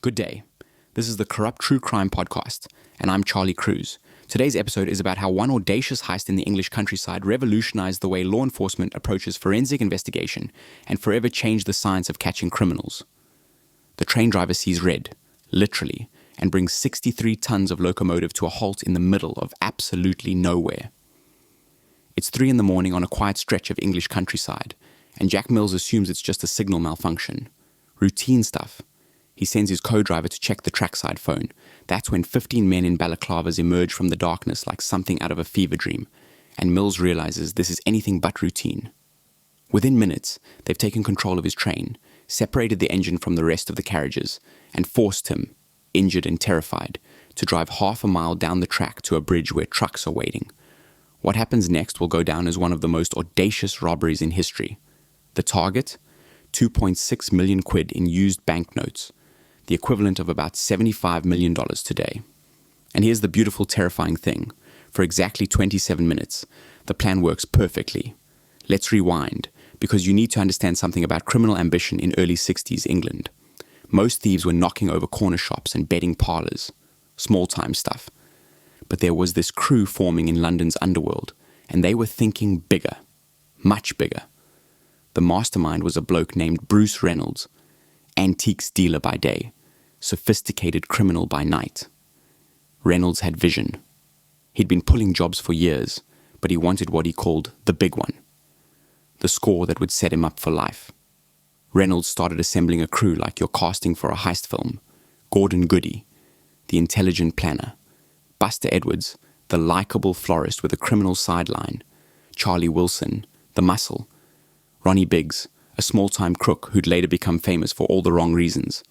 Good day. This is the Corrupt True Crime Podcast, and I'm Charlie Cruz. Today's episode is about how one audacious heist in the English countryside revolutionized the way law enforcement approaches forensic investigation and forever changed the science of catching criminals. The train driver sees red, literally, and brings 63 tons of locomotive to a halt in the middle of absolutely nowhere. It's 3 a.m. on a quiet stretch of English countryside, and Jack Mills assumes it's just a signal malfunction. Routine stuff. He sends his co-driver to check the trackside phone. That's when 15 men in balaclavas emerge from the darkness like something out of a fever dream, and Mills realizes this is anything but routine. Within minutes, they've taken control of his train, separated the engine from the rest of the carriages, and forced him, injured and terrified, to drive half a mile down the track to a bridge where trucks are waiting. What happens next will go down as one of the most audacious robberies in history. The target? 2.6 million quid in used banknotes, the equivalent of about $75 million today. And here's the beautiful, terrifying thing. For exactly 27 minutes, the plan works perfectly. Let's rewind, because you need to understand something about criminal ambition in early 60s England. Most thieves were knocking over corner shops and betting parlours. Small-time stuff. But there was this crew forming in London's underworld, and they were thinking bigger. Much bigger. The mastermind was a bloke named Bruce Reynolds, antiques dealer by day, sophisticated criminal by night. Reynolds had vision. He'd been pulling jobs for years, but he wanted what he called the big one. The score that would set him up for life. Reynolds started assembling a crew like you're casting for a heist film. Gordon Goody, the intelligent planner. Buster Edwards, the likable florist with a criminal sideline. Charlie Wilson, the muscle. Ronnie Biggs, a small-time crook who'd later become famous for all the wrong reasons.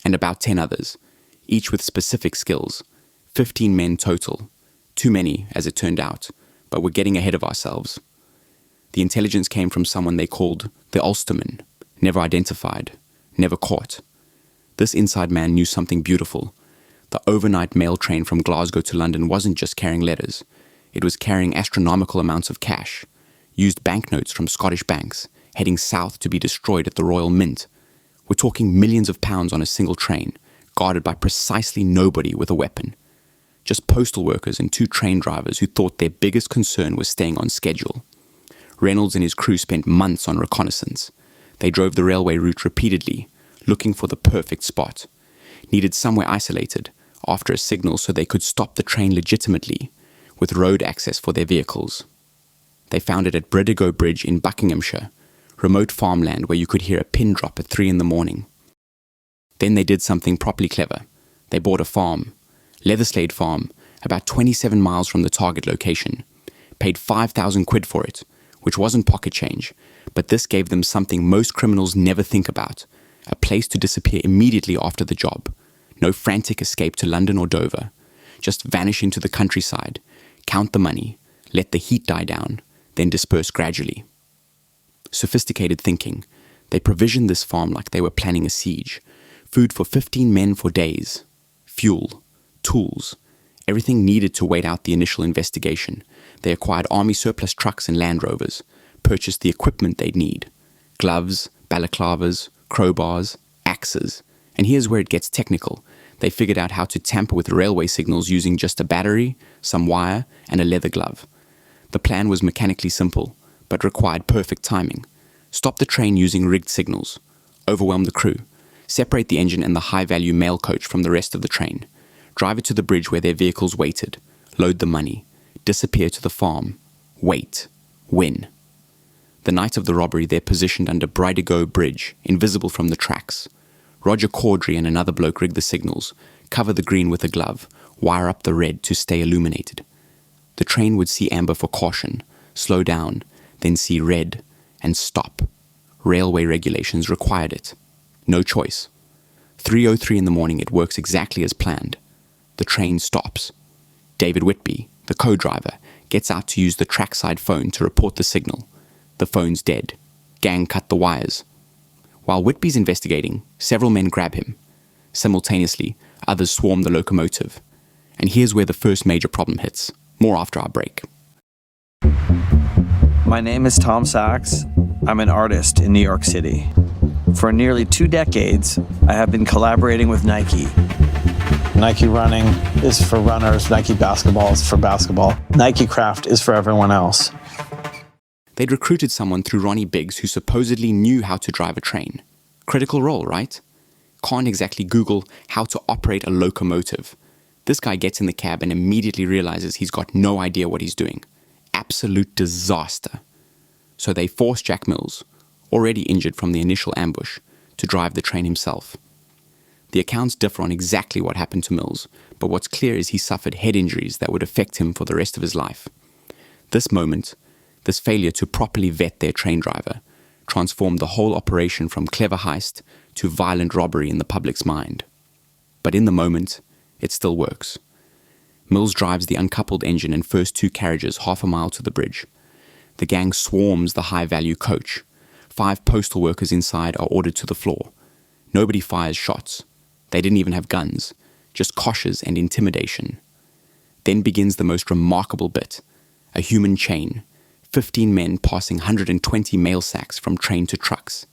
And about 10 others, each with specific skills. 15 men total. Too many, as it turned out, but we're getting ahead of ourselves. The intelligence came from someone they called the Ulsterman, never identified, never caught. This inside man knew something beautiful. The overnight mail train from Glasgow to London wasn't just carrying letters. It was carrying astronomical amounts of cash, used banknotes from Scottish banks, heading south to be destroyed at the Royal Mint. We're talking millions of pounds on a single train, guarded by precisely nobody with a weapon. Just postal workers and 2 train drivers who thought their biggest concern was staying on schedule. Reynolds and his crew spent months on reconnaissance. They drove the railway route repeatedly, looking for the perfect spot. Needed somewhere isolated, after a signal so they could stop the train legitimately, with road access for their vehicles. They found it at Bridego Bridge in Buckinghamshire, remote farmland where you could hear a pin drop at 3 a.m. Then they did something properly clever. They bought a farm, Leatherslade Farm, about 27 miles from the target location, paid 5,000 quid for it, which wasn't pocket change, but this gave them something most criminals never think about, a place to disappear immediately after the job. No frantic escape to London or Dover. Just vanish into the countryside, count the money, let the heat die down, then disperse gradually. Sophisticated thinking. They provisioned this farm like they were planning a siege. Food for 15 men for days. Fuel. Tools. Everything needed to wait out the initial investigation. They acquired army surplus trucks and Land Rovers. Purchased the equipment they'd need. Gloves, balaclavas, crowbars, axes. And here's where it gets technical. They figured out how to tamper with railway signals using just a battery, some wire, and a leather glove. The plan was mechanically simple, but required perfect timing. Stop the train using rigged signals. Overwhelm the crew. Separate the engine and the high-value mail coach from the rest of the train. Drive it to the bridge where their vehicles waited. Load the money. Disappear to the farm. Wait. Win. The night of the robbery, they're positioned under Bridego Bridge, invisible from the tracks. Roger Caudry and another bloke rig the signals, cover the green with a glove, wire up the red to stay illuminated. The train would see amber for caution, slow down, then see red, and stop. Railway regulations required it. No choice. 3:03 in the morning, it works exactly as planned. The train stops. David Whitby, the co-driver, gets out to use the trackside phone to report the signal. The phone's dead. Gang cut the wires. While Whitby's investigating, several men grab him. Simultaneously, others swarm the locomotive. And here's where the first major problem hits. More after our break. My name is Tom Sachs. I'm an artist in New York City. For nearly 2 decades, I have been collaborating with Nike. Nike running is for runners, Nike basketball is for basketball, Nike craft is for everyone else. They'd recruited someone through Ronnie Biggs who supposedly knew how to drive a train. Critical role, right? Can't exactly Google how to operate a locomotive. This guy gets in the cab and immediately realizes he's got no idea what he's doing. Absolute disaster. So they force Jack Mills, already injured from the initial ambush, to drive the train himself. The accounts differ on exactly what happened to Mills, but what's clear is he suffered head injuries that would affect him for the rest of his life. This moment, this failure to properly vet their train driver, transformed the whole operation from clever heist to violent robbery in the public's mind. But in the moment, it still works. Mills drives the uncoupled engine and first 2 carriages half a mile to the bridge. The gang swarms the high-value coach. 5 postal workers inside are ordered to the floor. Nobody fires shots. They didn't even have guns, just coshes and intimidation. Then begins the most remarkable bit, a human chain, 15 men passing 120 mail sacks from train to trucks.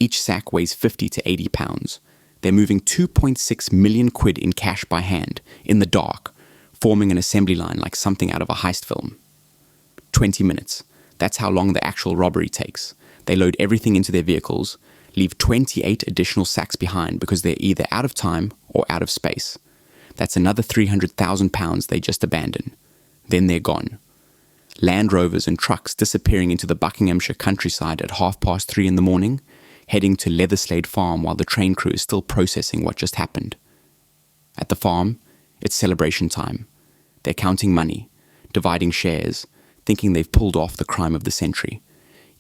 Each sack weighs 50 to 80 pounds. They're moving 2.6 million quid in cash by hand, in the dark, forming an assembly line like something out of a heist film. 20 minutes. That's how long the actual robbery takes. They load everything into their vehicles, leave 28 additional sacks behind because they're either out of time or out of space. That's another £300,000 they just abandon. Then they're gone. Land Rovers and trucks disappearing into the Buckinghamshire countryside at 3:30 in the morning, heading to Leatherslade Farm while the train crew is still processing what just happened. At the farm, it's celebration time. They're counting money, dividing shares, thinking they've pulled off the crime of the century.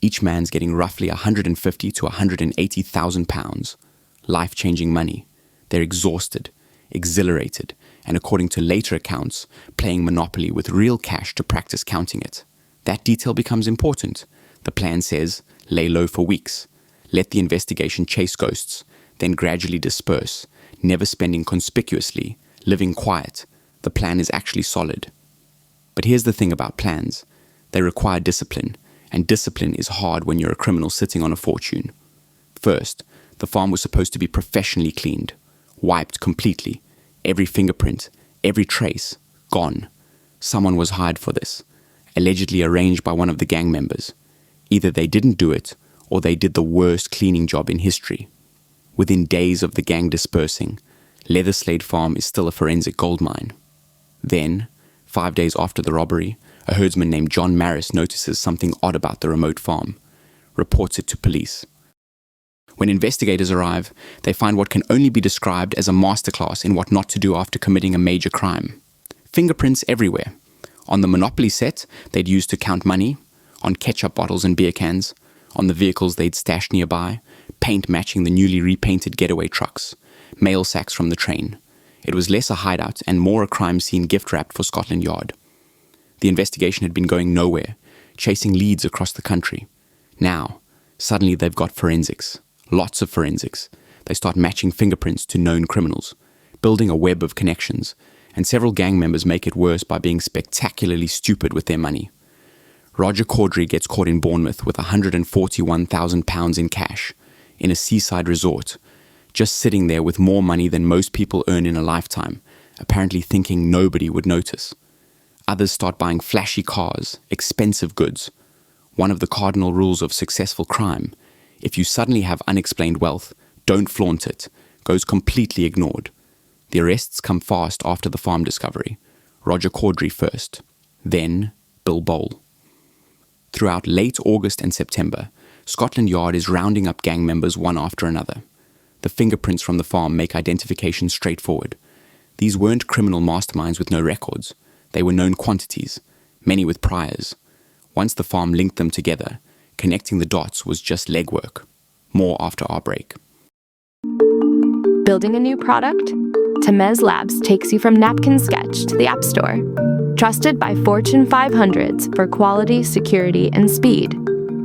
Each man's getting roughly 150 to 180,000 pounds. Life-changing money. They're exhausted, exhilarated, and according to later accounts, playing Monopoly with real cash to practice counting it. That detail becomes important. The plan says, lay low for weeks. Let the investigation chase ghosts, then gradually disperse, never spending conspicuously, living quiet. The plan is actually solid. But here's the thing about plans. They require discipline. And discipline is hard when you're a criminal sitting on a fortune. First, the farm was supposed to be professionally cleaned, wiped completely. Every fingerprint, every trace, gone. Someone was hired for this, allegedly arranged by one of the gang members. Either they didn't do it, or they did the worst cleaning job in history. Within days of the gang dispersing, Leatherslade Farm is still a forensic goldmine. Then, 5 days after the robbery, a herdsman named John Maris notices something odd about the remote farm, reports it to police. When investigators arrive, they find what can only be described as a masterclass in what not to do after committing a major crime. Fingerprints everywhere. On the Monopoly set, they'd used to count money, on ketchup bottles and beer cans, on the vehicles they'd stashed nearby, paint matching the newly repainted getaway trucks, mail sacks from the train. It was less a hideout and more a crime scene gift-wrapped for Scotland Yard. The investigation had been going nowhere, chasing leads across the country. Now, suddenly they've got forensics. Lots of forensics. They start matching fingerprints to known criminals, building a web of connections, and several gang members make it worse by being spectacularly stupid with their money. Roger Caudry gets caught in Bournemouth with £141,000 in cash, in a seaside resort, just sitting there with more money than most people earn in a lifetime, apparently thinking nobody would notice. Others start buying flashy cars, expensive goods. One of the cardinal rules of successful crime, if you suddenly have unexplained wealth, don't flaunt it, goes completely ignored. The arrests come fast after the farm discovery. Roger Caudry first, then Bill Bole. Throughout late August and September, Scotland Yard is rounding up gang members one after another. The fingerprints from the farm make identification straightforward. These weren't criminal masterminds with no records. They were known quantities, many with priors. Once the farm linked them together, connecting the dots was just legwork. More after our break. Building a new product? Temez Labs takes you from napkin sketch to the App Store. Trusted by Fortune 500s for quality, security, and speed.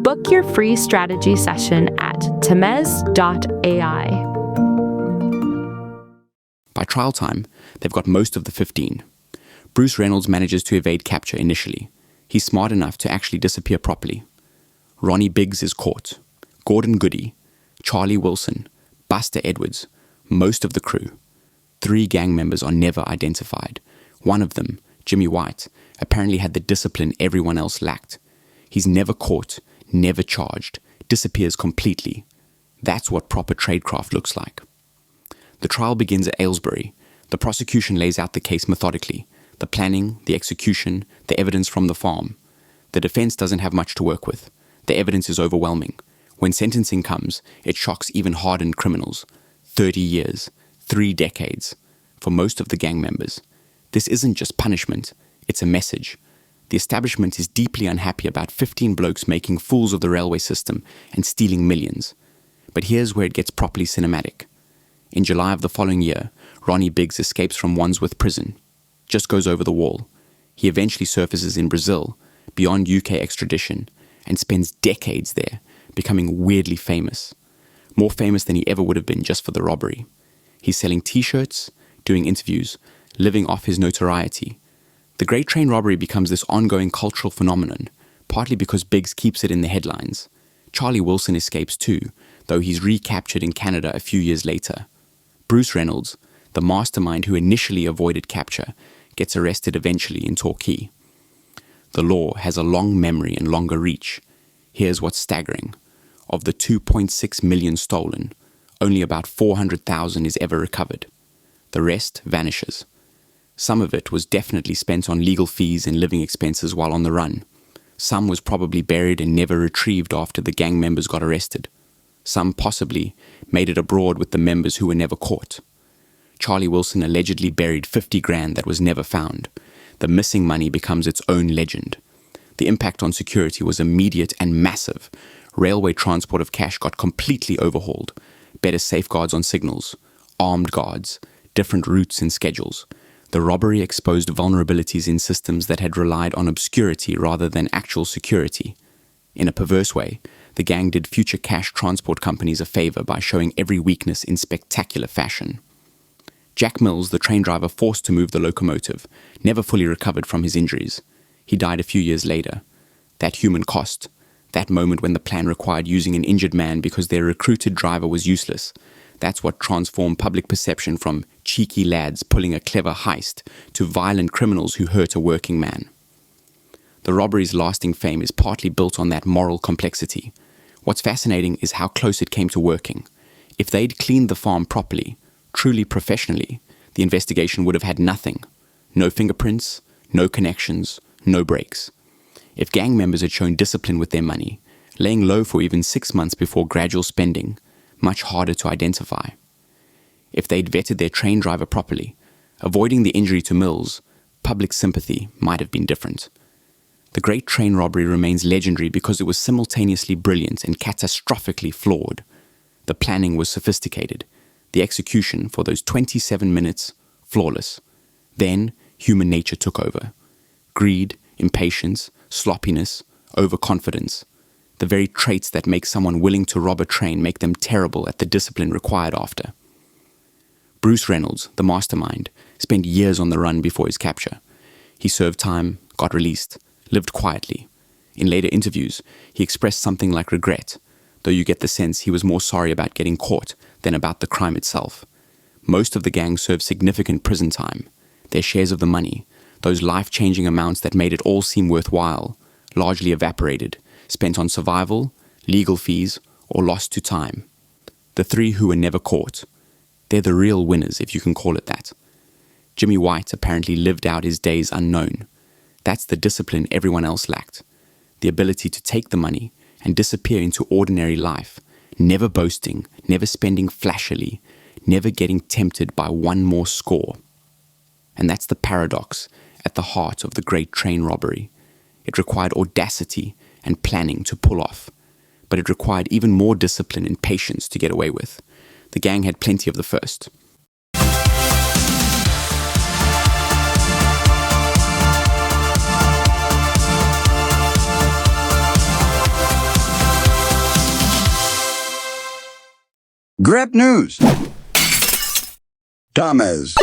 Book your free strategy session at temez.ai. By trial time, they've got most of the 15. Bruce Reynolds manages to evade capture initially. He's smart enough to actually disappear properly. Ronnie Biggs is caught. Gordon Goody, Charlie Wilson, Buster Edwards, most of the crew. 3 gang members are never identified. One of them, Jimmy White, apparently had the discipline everyone else lacked. He's never caught, never charged, disappears completely. That's what proper tradecraft looks like. The trial begins at Aylesbury. The prosecution lays out the case methodically. The planning, the execution, the evidence from the farm. The defense doesn't have much to work with. The evidence is overwhelming. When sentencing comes, it shocks even hardened criminals. 30 years, 3 decades, for most of the gang members. This isn't just punishment, it's a message. The establishment is deeply unhappy about 15 blokes making fools of the railway system and stealing millions. But here's where it gets properly cinematic. In July of the following year, Ronnie Biggs escapes from Wandsworth prison. Just goes over the wall. He eventually surfaces in Brazil, beyond UK extradition, and spends decades there, becoming weirdly famous. More famous than he ever would have been just for the robbery. He's selling t-shirts, doing interviews, living off his notoriety. The Great Train Robbery becomes this ongoing cultural phenomenon, partly because Biggs keeps it in the headlines. Charlie Wilson escapes too, though he's recaptured in Canada a few years later. Bruce Reynolds, the mastermind who initially avoided capture, gets arrested eventually in Torquay. The law has a long memory and longer reach. Here's what's staggering. Of the 2.6 million stolen, only about 400,000 is ever recovered. The rest vanishes. Some of it was definitely spent on legal fees and living expenses while on the run. Some was probably buried and never retrieved after the gang members got arrested. Some possibly made it abroad with the members who were never caught. Charlie Wilson allegedly buried 50 grand that was never found. The missing money becomes its own legend. The impact on security was immediate and massive. Railway transport of cash got completely overhauled. Better safeguards on signals, armed guards, different routes and schedules. The robbery exposed vulnerabilities in systems that had relied on obscurity rather than actual security. In a perverse way, the gang did future cash transport companies a favor by showing every weakness in spectacular fashion. Jack Mills, the train driver forced to move the locomotive, never fully recovered from his injuries. He died a few years later. That human cost, that moment when the plan required using an injured man because their recruited driver was useless, that's what transformed public perception from cheeky lads pulling a clever heist to violent criminals who hurt a working man. The robbery's lasting fame is partly built on that moral complexity. What's fascinating is how close it came to working. If they'd cleaned the farm properly, truly professionally, the investigation would have had nothing. No fingerprints, no connections, no breaks. If gang members had shown discipline with their money, laying low for even 6 months before gradual spending, much harder to identify. If they'd vetted their train driver properly, avoiding the injury to Mills, public sympathy might have been different. The Great Train Robbery remains legendary because it was simultaneously brilliant and catastrophically flawed. The planning was sophisticated. The execution, for those 27 minutes, flawless. Then, human nature took over. Greed, impatience, sloppiness, overconfidence. The very traits that make someone willing to rob a train make them terrible at the discipline required after. Bruce Reynolds, the mastermind, spent years on the run before his capture. He served time, got released, lived quietly. In later interviews, he expressed something like regret, though you get the sense he was more sorry about getting caught than about the crime itself. Most of the gang served significant prison time. Their shares of the money, those life-changing amounts that made it all seem worthwhile, largely evaporated, spent on survival, legal fees, or lost to time. The 3 who were never caught. They're the real winners, if you can call it that. Jimmy White apparently lived out his days unknown. That's the discipline everyone else lacked. The ability to take the money and disappear into ordinary life, never boasting, never spending flashily, never getting tempted by one more score. And that's the paradox at the heart of the Great Train Robbery. It required audacity and planning to pull off, but it required even more discipline and patience to get away with. The gang had plenty of the first. Grab news. Thomas.